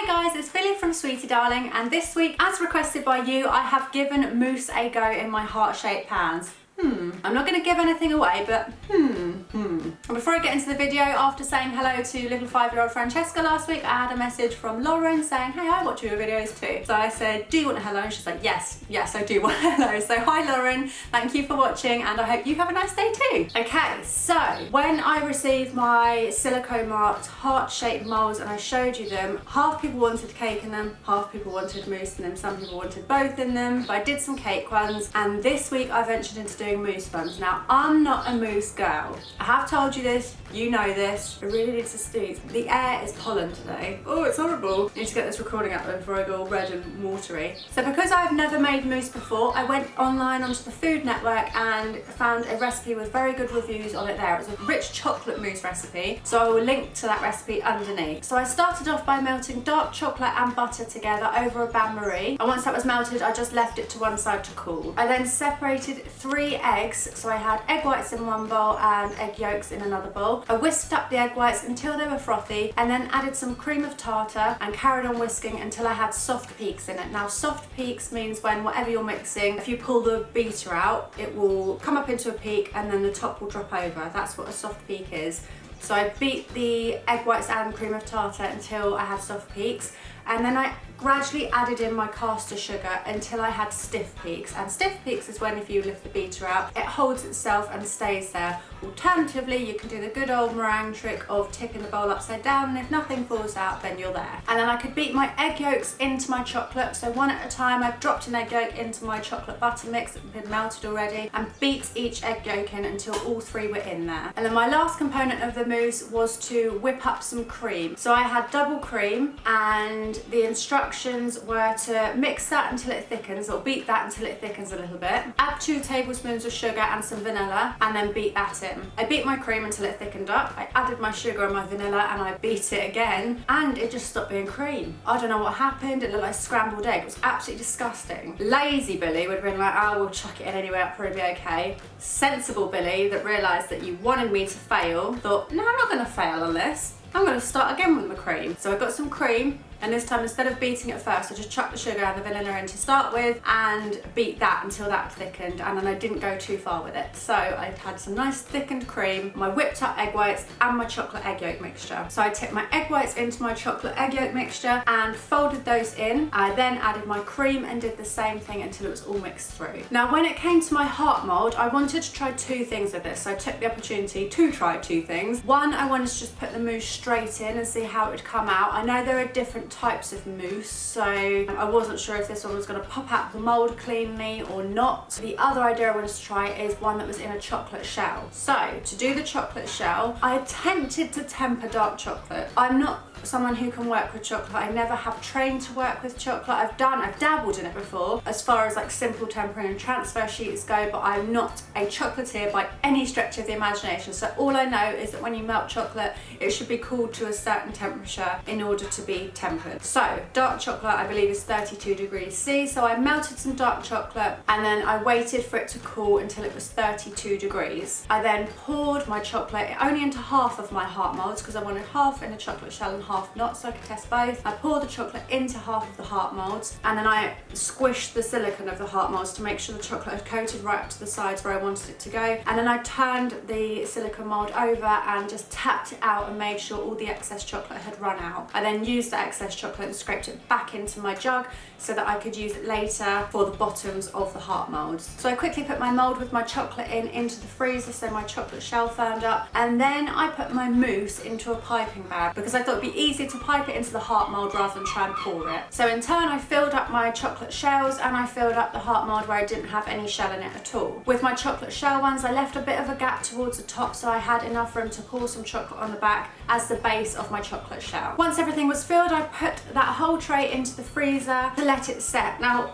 Hey guys, it's Billy from Sweetie Darling, and this week, as requested by you, I have given Mousse a go in my heart-shaped pans. I'm not going to give anything away, but And before I get into the video, after saying hello to little 5-year-old Francesca last week, I had a message from Lauren saying, hey, I watch your videos too. So I said, do you want a hello? And she's like, yes, I do want a hello. So hi Lauren, thank you for watching, and I hope you have a nice day too. Okay, so when I received my silicone marked heart-shaped molds and I showed you them, half people wanted cake in them, half people wanted mousse in them, some people wanted both in them. But I did some cake ones, and this week I ventured into doing mousse ones. Now, I'm not a mousse girl. I have told you this, you know this. I really need to sneeze. The air is pollen today. Oh, it's horrible. I need to get this recording up before I go all red and watery. So because I've never made mousse before, I went online onto the Food Network and found a recipe with very good reviews on it there. It was a rich chocolate mousse recipe, so I will link to that recipe underneath. So I started off by melting dark chocolate and butter together over a bain-marie, and once that was melted, I just left it to one side to cool. I then separated 3 eggs, so I had egg whites in one bowl and egg yolks in another bowl. I whisked up the egg whites until they were frothy, and then added some cream of tartar and carried on whisking until I had soft peaks in it. Now, soft peaks means when whatever you're mixing, if you pull the beater out, it will come up into a peak and then the top will drop over. That's what a soft peak is. So I beat the egg whites and cream of tartar until I had soft peaks, and then I gradually added in my caster sugar until I had stiff peaks. And stiff peaks is when, if you lift the beater out, it holds itself and stays there. Alternatively, you can do the good old meringue trick of tipping the bowl upside down, and if nothing falls out, then you're there. And then I could beat my egg yolks into my chocolate. So one at a time, I dropped an egg yolk into my chocolate butter mix that had been melted already, and beat each egg yolk in until all 3 were in there. And then my last component of the mousse was to whip up some cream. So I had double cream, and the instructions were to mix that until it thickens, or beat that until it thickens a little bit. Add 2 tablespoons of sugar and some vanilla, and then beat that in. I beat my cream until it thickened up. I added my sugar and my vanilla, and I beat it again, and it just stopped being cream. I don't know what happened. It looked like scrambled egg. It was absolutely disgusting. Lazy Billy would have been like, oh, we'll chuck it in anyway, it'll probably be okay. Sensible Billy, that realised that you wanted me to fail, thought, no, I'm not going to fail on this. I'm going to start again with my cream. So I got some cream, and this time, instead of beating it first, I just chucked the sugar and the vanilla in to start with and beat that until that thickened, and then I didn't go too far with it. So I had some nice thickened cream, my whipped up egg whites, and my chocolate egg yolk mixture. So I tipped my egg whites into my chocolate egg yolk mixture and folded those in. I then added my cream and did the same thing until it was all mixed through. Now, when it came to my heart mold, I wanted to try 2 things with this. So I took the opportunity to try 2 things. One, I wanted to just put the mousse straight in and see how it would come out. I know there are different types of mousse, so I wasn't sure if this one was going to pop out the mold cleanly or not. The other idea I wanted to try is one that was in a chocolate shell. So to do the chocolate shell, I attempted to temper dark chocolate. I'm not someone who can work with chocolate. I never have trained to work with chocolate. I've dabbled in it before as far as like simple tempering and transfer sheets go, but I'm not a chocolatier by any stretch of the imagination. So all I know is that when you melt chocolate, it should be cooled to a certain temperature in order to be tempered. So dark chocolate, I believe, is 32 degrees C. So I melted some dark chocolate, and then I waited for it to cool until it was 32 degrees. I then poured my chocolate only into half of my heart molds, because I wanted half in a chocolate shell and half not, so I could test both. I poured the chocolate into half of the heart molds, and then I squished the silicone of the heart molds to make sure the chocolate had coated right up to the sides where I wanted it to go. And then I turned the silicone mold over and just tapped it out and made sure all the excess chocolate had run out. I then used the excess chocolate and scraped it back into my jug so that I could use it later for the bottoms of the heart molds. So I quickly put my mold with my chocolate into the freezer so my chocolate shell firmed up, and then I put my mousse into a piping bag because I thought it'd be easier to pipe it into the heart mold rather than try and pour it. So in turn, I filled up my chocolate shells and I filled up the heart mold where I didn't have any shell in it at all. With my chocolate shell ones, I left a bit of a gap towards the top so I had enough room to pour some chocolate on the back as the base of my chocolate shell. Once everything was filled, I put that whole tray into the freezer to let it set. Now,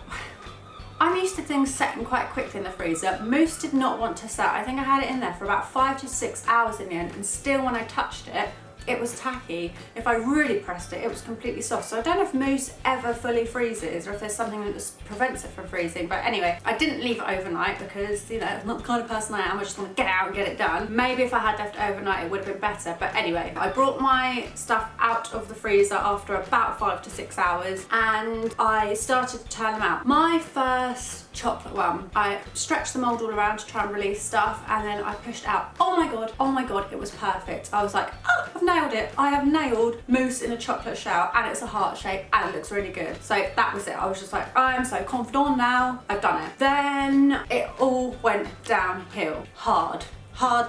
I'm used to things setting quite quickly in the freezer. Mousse did not want to set. I think I had it in there for about 5 to 6 hours in the end, and still when I touched it, it was tacky. If I really pressed it, it was completely soft. So I don't know if mousse ever fully freezes or if there's something that prevents it from freezing. But anyway, I didn't leave it overnight because, you know, I'm not the kind of person I am. I just want to get out and get it done. Maybe if I had left it overnight, it would have been better. But anyway, I brought my stuff out of the freezer after about 5 to 6 hours and I started to turn them out. My first chocolate one, I stretched the mold all around to try and release stuff, and then I pushed out. Oh my god, it was perfect. I was like, oh, I've nailed it. I have nailed mousse in a chocolate shell, and it's a heart shape and it looks really good. So that was it. I was just like, I am so confident now. I've done it. Then it all went downhill hard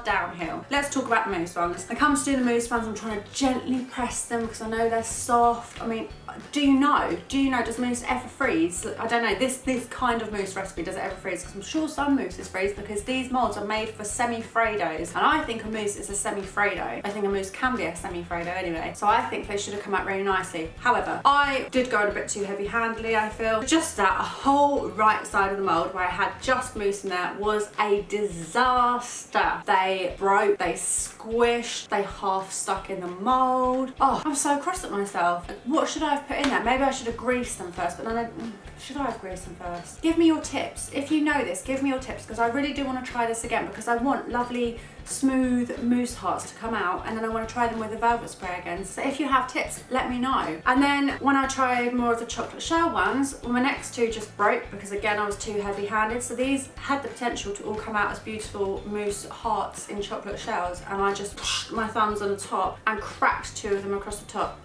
downhill. Let's talk about the mousse ones. When it comes to doing the mousse ones, I'm trying to gently press them because I know they're soft. I mean, do you know, does mousse ever freeze? I don't know, this kind of mousse recipe, does it ever freeze? Because I'm sure some mousses freeze because these molds are made for semi-Fredos. And I think a mousse is a semi-Fredo. I think a mousse can be a semi-Fredo anyway. So I think they should have come out really nicely. However, I did go in a bit too heavy-handedly, I feel. Just that whole right side of the mold where I had just mousse in there was a disaster. They broke, they squished, they half stuck in the mold. Oh, I'm so cross at myself. What should I have put in there? Maybe I should have greased them first, but then should I have greased them first? Give me your tips. If you know this, give me your tips because I really do want to try this again because I want lovely smooth mousse hearts to come out and then I want to try them with the velvet spray again. So if you have tips, let me know. And then when I tried more of the chocolate shell ones, well, my next two just broke because again I was too heavy handed. So these had the potential to all come out as beautiful mousse hearts in chocolate shells and I just pushed my thumbs on the top and cracked 2 of them across the top.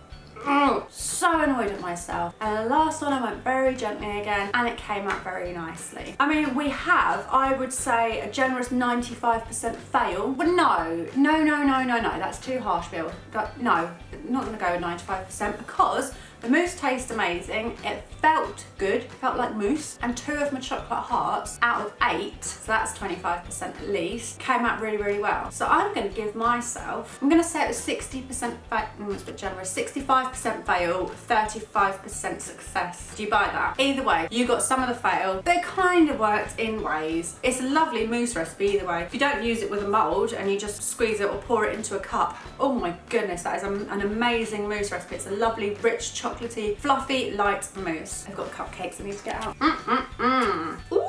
Oh, so annoyed at myself. And the last one I went very gently again and it came out very nicely. I mean, we have, I would say, a generous 95% fail. But no, that's too harsh, Bill. No, I'm not gonna go with 95% because the mousse tastes amazing, it felt good, felt like mousse, and 2 of my chocolate hearts out of 8, so that's 25% at least, came out really, really well. So I'm gonna give myself, I'm gonna say it was 60% fail, it's a bit generous, 65% fail, 35% success. Do you buy that? Either way, you got some of the fail, but it kind of worked in ways. It's a lovely mousse recipe either way. If you don't use it with a mold and you just squeeze it or pour it into a cup, oh my goodness, that is an amazing mousse recipe. It's a lovely, rich, chocolatey, fluffy, light mousse. I've got cupcakes I need to get out. Ooh,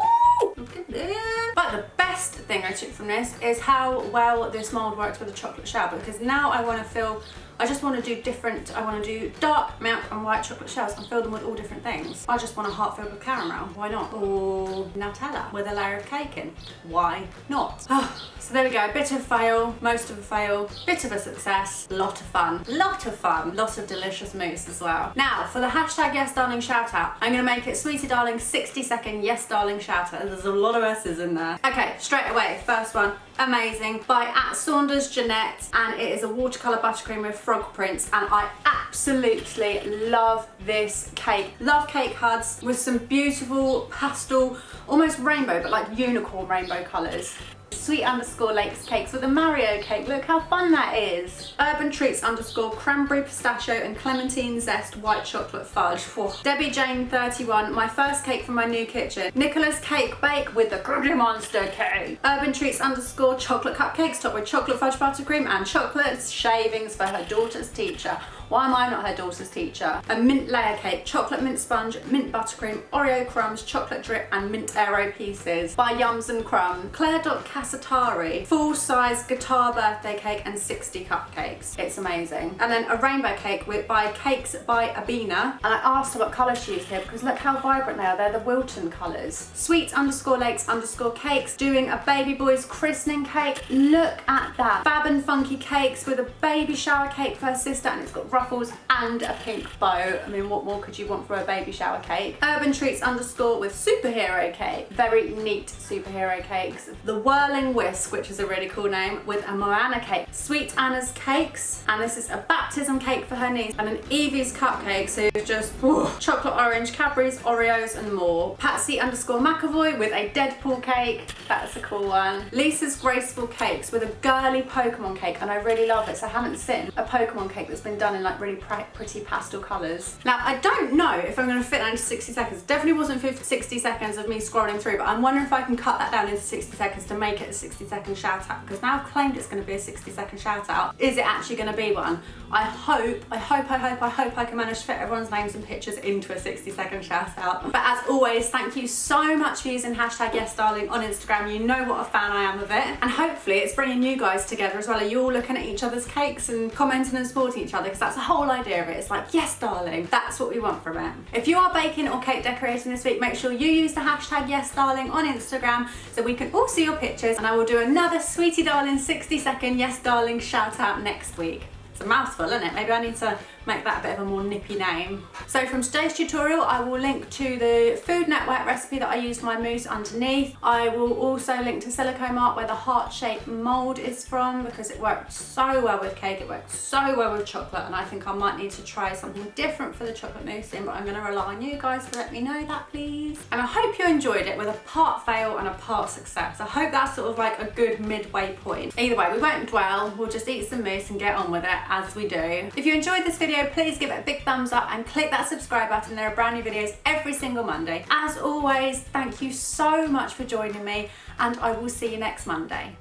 look at this. But the best thing I took from this is how well this mold works with a chocolate shell because now I just want to do different, I want to do dark milk and white chocolate shells and fill them with all different things. I just want a heart filled with caramel, why not? Or Nutella with a layer of cake in, why not? So there we go, bit of fail, most of a fail, bit of a success, lot of fun, lot of delicious mousse as well. Now for the hashtag yes darling shout out, I'm going to make it Sweetie Darling 60-second yes darling shout out. There's a lot of S's in there. Okay, straight away, first one, amazing, by @SaundersJeanette, and it is a watercolour buttercream with frog prints, and I absolutely love this cake. Love cake huds with some beautiful pastel, almost rainbow, but like unicorn rainbow colours. Sweet_Lakes cakes with a Mario cake. Look how fun that is. Urban Treats _ cranberry pistachio and clementine zest white chocolate fudge. Oh. Debbie Jane 31, my first cake from my new kitchen. Nicholas Cake Bake with the Cookie Monster cake. Urban Treats _ chocolate cupcakes topped with chocolate fudge buttercream and chocolate shavings for her daughter's teacher. Why am I not her daughter's teacher? A mint layer cake, chocolate mint sponge, mint buttercream, Oreo crumbs, chocolate drip and mint aero pieces by Yums and Crumb. Claire Casatari, full-size guitar birthday cake and 60 cupcakes. It's amazing. And then a rainbow cake by Cakes by Abina. And I asked her what colours she used here because look how vibrant they are. They're the Wilton colours. Sweet _Lakes _cakes doing a baby boy's christening cake. Look at that. Fab and funky cakes with a baby shower cake for her sister, and it's got ruffles and a pink bow. I mean, what more could you want for a baby shower cake? Urban Treats _ with superhero cake. Very neat superhero cakes. The Whirling Whisk, which is a really cool name, with a Moana cake. Sweet Anna's cakes, and this is a baptism cake for her niece, and an Evie's cupcake, so just chocolate orange, Cadbury's, Oreos and more. Patsy _ McAvoy with a Deadpool cake. That's a cool one. Lisa's Graceful Cakes with a girly Pokemon cake, and I really love it. So I haven't seen a Pokemon cake that's been done in like really pretty pastel colours. Now I don't know if I'm going to fit that into 60 seconds. Definitely wasn't 60 seconds of me scrolling through, but I'm wondering if I can cut that down into 60 seconds to make make it a 60-second shout out, because now I've claimed it's going to be a 60-second shout out. Is it actually going to be one? I hope I can manage to fit everyone's names and pictures into a 60-second shout out. But as always, thank you so much for using hashtag YesDarling on Instagram. You know what a fan I am of it. And hopefully it's bringing you guys together as well. Are you all looking at each other's cakes and commenting and supporting each other? Because that's the whole idea of it. It's like, yes, darling. That's what we want from it. If you are baking or cake decorating this week, make sure you use the hashtag YesDarling on Instagram so we can all see your pictures, and I will do another Sweetie Darling 60-second Yes Darling shout out next week. It's a mouthful, isn't it? Maybe I need to make that a bit of a more nippy name. So from today's tutorial, I will link to the Food Network recipe that I used my mousse underneath. I will also link to Silicone Art, where the heart-shaped mould is from, because it worked so well with cake, it worked so well with chocolate, and I think I might need to try something different for the chocolate mousse in, but I'm gonna rely on you guys to let me know that, please. And I hope you enjoyed it with a part fail and a part success. I hope that's sort of like a good midway point. Either way, we won't dwell, we'll just eat some mousse and get on with it as we do. If you enjoyed this video, please give it a big thumbs up and click that subscribe button. There are brand new videos every single Monday. As always, thank you so much for joining me, and I will see you next Monday.